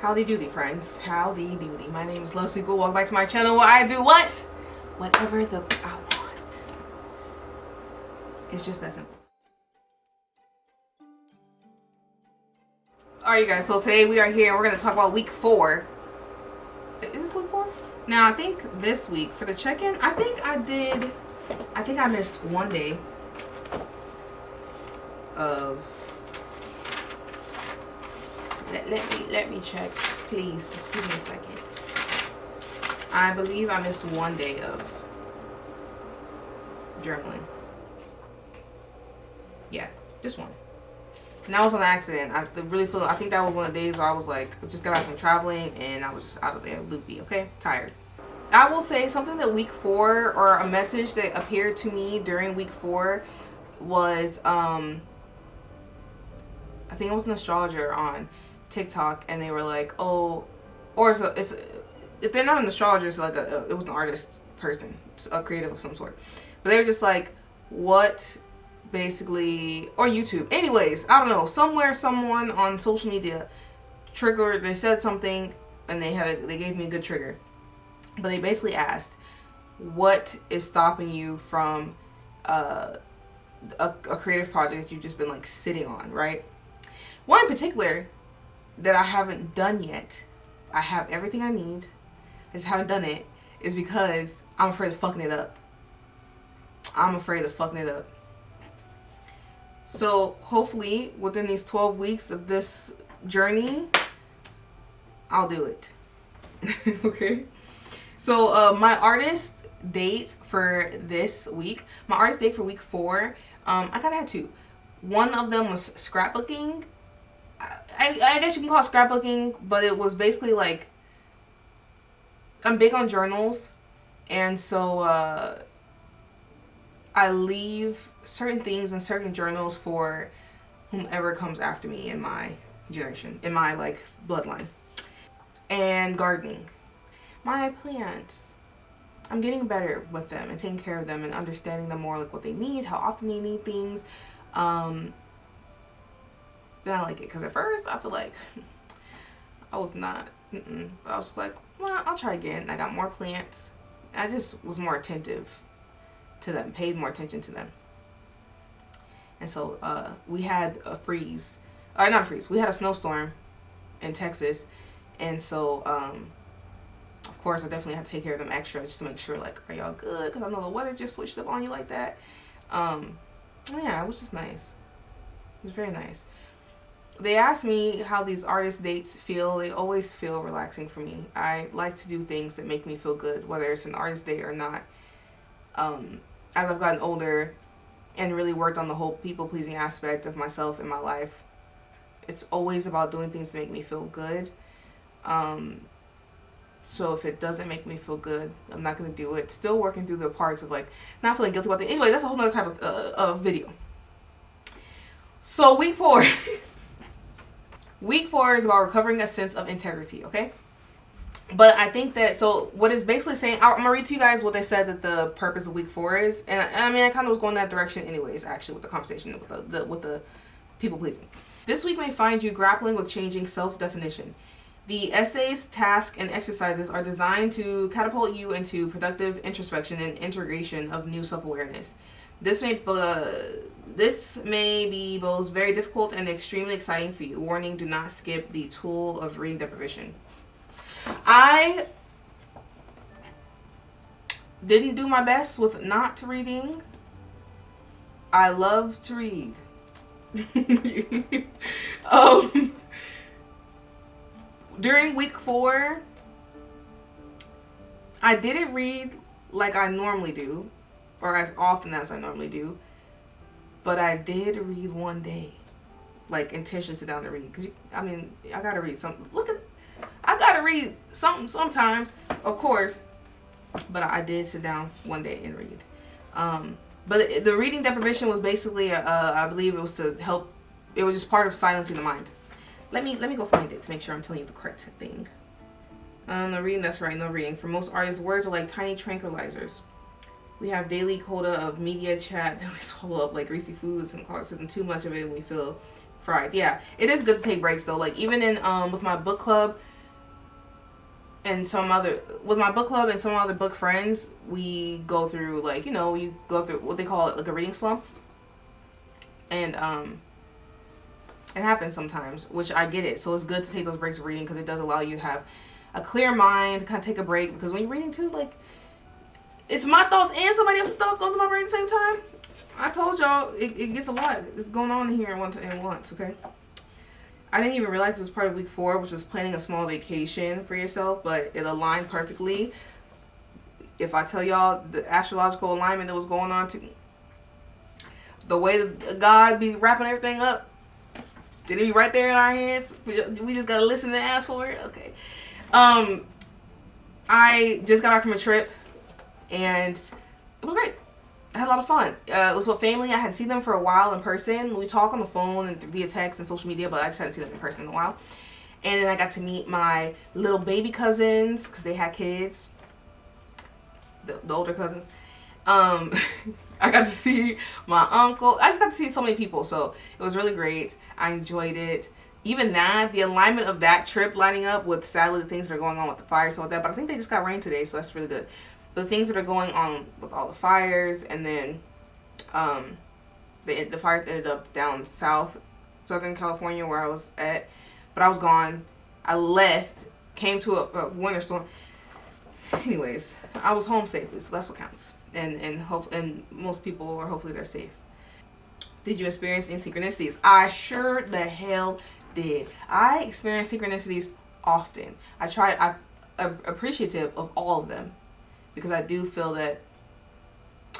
Howdy doody, friends. Howdy doody. My name is LoveSequel. Welcome back to my channel where I do what? Whatever the I want. It's just that simple. Alright, you guys. So today we are here. We're going to talk about week 4. Is this week 4? Now, I think this week for the check-in, I think I missed one day of... Let me check, please. Just give me a second. I believe I missed one day of journaling. Yeah, just one. And that was an accident. I think that was one of the days where I was like, just got back from traveling and I was just out of there, loopy, okay? Tired. I will say something that week 4, or a message that appeared to me during week 4 was, I think it was an astrologer on TikTok, and they were like, oh, or if they're not an astrologer, it's like it was an artist person, a creative of some sort, but they were just like, what basically, or YouTube, anyways, I don't know, somewhere someone on social media triggered, they said something and they gave me a good trigger, but they basically asked, what is stopping you from a creative project that you've just been like sitting on, right? One in particular that I haven't done yet, I have everything I need, I just haven't done it, is because I'm afraid of fucking it up. I'm afraid of fucking it up. So hopefully within these 12 weeks of this journey, I'll do it. Okay? So my artist date for this week, my artist date for week 4, I kind of had 2. One of them was scrapbooking. I guess you can call it scrapbooking, but it was basically like, I'm big on journals, and so I leave certain things in certain journals for whomever comes after me in my generation, in my like bloodline. And gardening. My plants, I'm getting better with them and taking care of them and understanding them more, like what they need, how often they need things. Then I like it, because at first I feel like I was not, I was just like, well, I'll try again. I got more plants. I just was more attentive to them, paid more attention to them. And so we had a freeze, or not a freeze, we had a snowstorm in Texas, and so of course I definitely had to take care of them extra just to make sure, like, are y'all good? Because I know the weather just switched up on you like that. Yeah, it was just nice. It was very nice. They asked me how these artist dates feel. They always feel relaxing for me. I like to do things that make me feel good, whether it's an artist date or not. As I've gotten older and really worked on the whole people-pleasing aspect of myself in my life, it's always about doing things to make me feel good. So if it doesn't make me feel good, I'm not going to do it. Still working through the parts of like not feeling guilty about it. Anyway, that's a whole nother type of video. So week 4. Week 4 is about recovering a sense of integrity, okay? But I think that, so what it's basically saying, I'm going to read to you guys what they said that the purpose of week 4 is. And I mean, I kind of was going that direction anyways, actually, with the conversation with the people pleasing. This week may find you grappling with changing self-definition. The essays, tasks, and exercises are designed to catapult you into productive introspection and integration of new self-awareness. This may be both very difficult and extremely exciting for you. Warning, do not skip the tool of reading deprivation. I didn't do my best with not reading. I love to read. During week 4, I didn't read like I normally do, or as often as I normally do, but I did read one day, like intentionally sit down to read. Cause I mean, I gotta read something. I gotta read something sometimes, of course, but I did sit down one day and read. But the reading deprivation was basically, I believe it was to help. It was just part of silencing the mind. Let me go find it to make sure I'm telling you the correct thing. No reading, that's right, no reading. For most artists, words are like tiny tranquilizers. We have daily quota of media chat that we swallow up like greasy foods and cause them too much of it and we feel fried. Yeah, it is good to take breaks though. Like even in with my book club, and some other, with my book club and some other book friends, we go through, like, you know, you go through what they call it, like a reading slump. And it happens sometimes, which I get it. So it's good to take those breaks of reading, because it does allow you to have a clear mind, to kind of take a break. Because when you're reading too, like, it's my thoughts and somebody else's thoughts going through my brain at the same time. I told y'all, it gets a lot. It's going on in here at once, okay? I didn't even realize it was part of week 4, which was planning a small vacation for yourself, but it aligned perfectly. If I tell y'all the astrological alignment that was going on, to the way that God be wrapping everything up, did it be right there in our hands? We just gotta listen and ask for it? Okay. I just got back from a trip, and it was great. I had a lot of fun. It was with family. I hadn't seen them for a while in person. We talk on the phone and via text and social media, but I just hadn't seen them in person in a while. And then I got to meet my little baby cousins, because they had kids. The older cousins. I got to see my uncle. I just got to see so many people, so it was really great. I enjoyed it. Even that, the alignment of that trip lining up with, sadly, the things that are going on with the fire, so with that. But I think they just got rain today, so that's really good. The things that are going on with all the fires, and then the fire ended up down south, Southern California, where I was at. But I was gone. I left, came to a winter storm. Anyways, I was home safely, so that's what counts. And most people, or hopefully they're safe. Did you experience any synchronicities? I sure the hell did. I experience synchronicities often. I'm appreciative of all of them, because I do feel that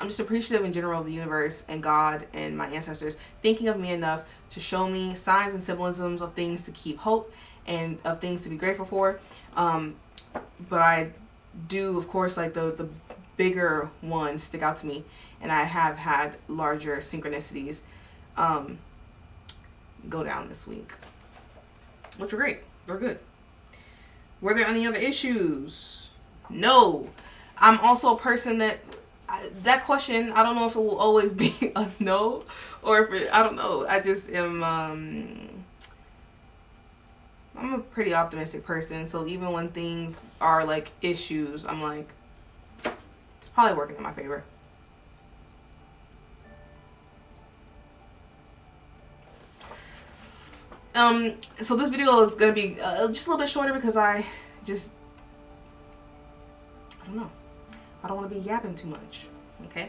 I'm just appreciative in general of the universe and God and my ancestors thinking of me enough to show me signs and symbolisms of things to keep hope and of things to be grateful for. But I do, of course, like the bigger ones stick out to me, and I have had larger synchronicities go down this week, which were great. They're good. Were there any other issues? No. I'm also a person that question, I don't know if it will always be a no, or if it, I don't know. I just am, I'm a pretty optimistic person, so even when things are like issues, I'm like, it's probably working in my favor. So this video is gonna be just a little bit shorter, because I don't know. I don't want to be yapping too much. Okay.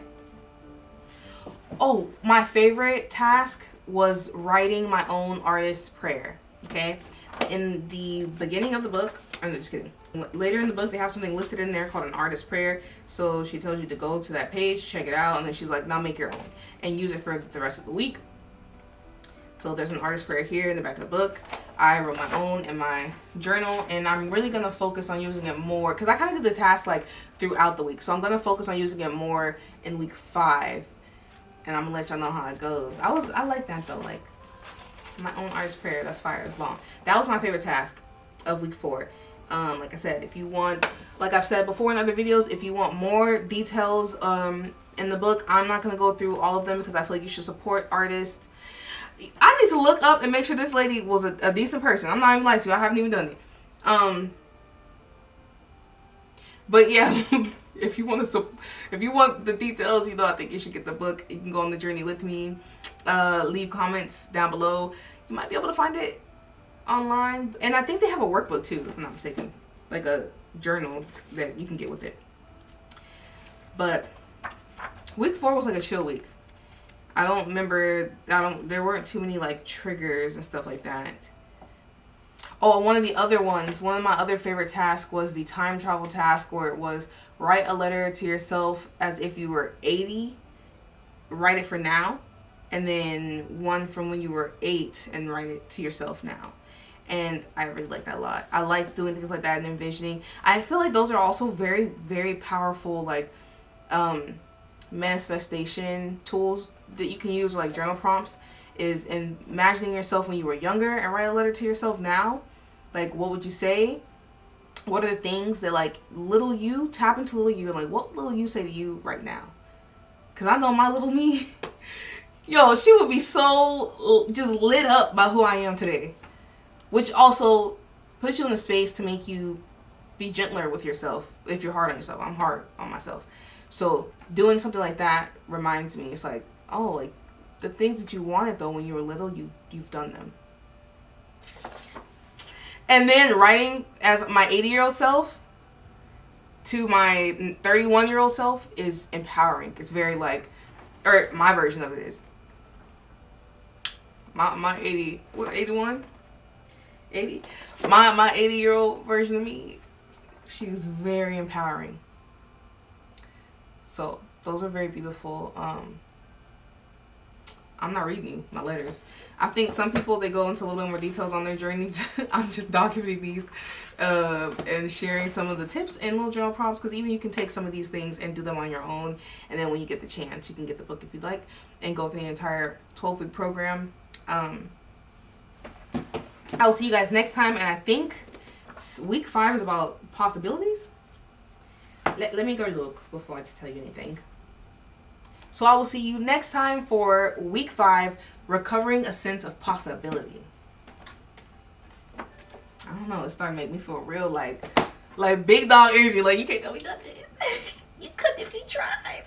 Oh, my favorite task was writing my own artist's prayer. Okay. In the beginning of the book, I'm just kidding. Later in the book, they have something listed in there called an artist's prayer. So she tells you to go to that page, check it out, and then she's like, now make your own and use it for the rest of the week. So there's an artist's prayer here in the back of the book. I wrote my own in my journal, and I'm really going to focus on using it more, because I kind of did the task like throughout the week. So I'm going to focus on using it more in week 5, and I'm going to let y'all know how it goes. I like that though, like my own artist's prayer. That's fire. That's bomb. That was my favorite task of week 4. Like I said, if you want, like I've said before in other videos, if you want more details in the book, I'm not going to go through all of them, because I feel like you should support artists. I need to look up and make sure this lady was a decent person. I'm not even lying to you. I haven't even done it. But yeah, if you want the details, you know, I think you should get the book. You can go on the journey with me. Leave comments down below. You might be able to find it online, and I think they have a workbook too, if I'm not mistaken, like a journal that you can get with it. But week 4 was like a chill week. There weren't too many like triggers and stuff like that. Oh, one of my other favorite tasks was the time travel task, where it was write a letter to yourself as if you were 80, write it for now, and then one from when you were 8 and write it to yourself now. And I really like that a lot. I like doing things like that and envisioning. I feel like those are also very, very powerful, like, manifestation tools that you can use, like journal prompts, is imagining yourself when you were younger and write a letter to yourself now. Like, what would you say? What are the things that, like, little you, tap into little you, and like, what little you say to you right now? Because I know my little me, yo, she would be so just lit up by who I am today. Which also puts you in a space to make you be gentler with yourself if you're hard on yourself. I'm hard on myself. So doing something like that reminds me, it's like, oh, like the things that you wanted though when you were little, you've done them. And then writing as my 80-year-old self to my 31-year-old self is empowering. It's very like, or my version of it is. My 80, what, 81? 80? My 80-year-old version of me, she was very empowering. So those are very beautiful. I'm not reading you my letters. I think some people, they go into a little bit more details on their journey. I'm just documenting these and sharing some of the tips and little journal prompts, because even you can take some of these things and do them on your own, and then when you get the chance, you can get the book if you'd like and go through the entire 12-week program. I'll see you guys next time, and I think week 5 is about possibilities. Let me go look before I just tell you anything. So I will see you next time for week 5, recovering a sense of possibility. I don't know, it's starting to make me feel real like big dog energy. Like, you can't tell me nothing. You couldn't if you tried.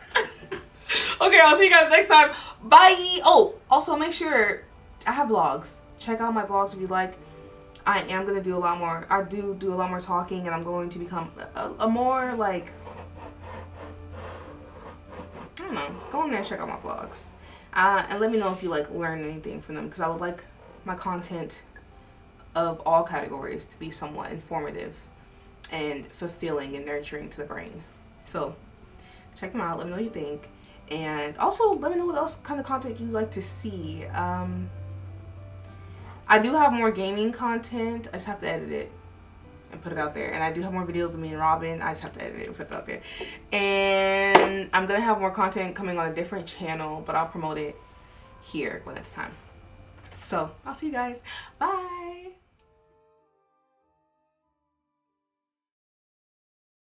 Okay, I'll see you guys next time. Bye. Oh, also make sure I have vlogs. Check out my vlogs if you like. I am going to do a lot more. I do a lot more talking, and I'm going to become a more like, I don't know. Go in there and check out my vlogs. And let me know if you like learn anything from them, because I would like my content of all categories to be somewhat informative and fulfilling and nurturing to the brain. So check them out. Let me know what you think. And also let me know what else kind of content you'd like to see. I do have more gaming content. I just have to edit it and put it out there. And I do have more videos of me and Robin. I just have to edit it and put it out there. And I'm going to have more content coming on a different channel, but I'll promote it here when it's time. So I'll see you guys. Bye.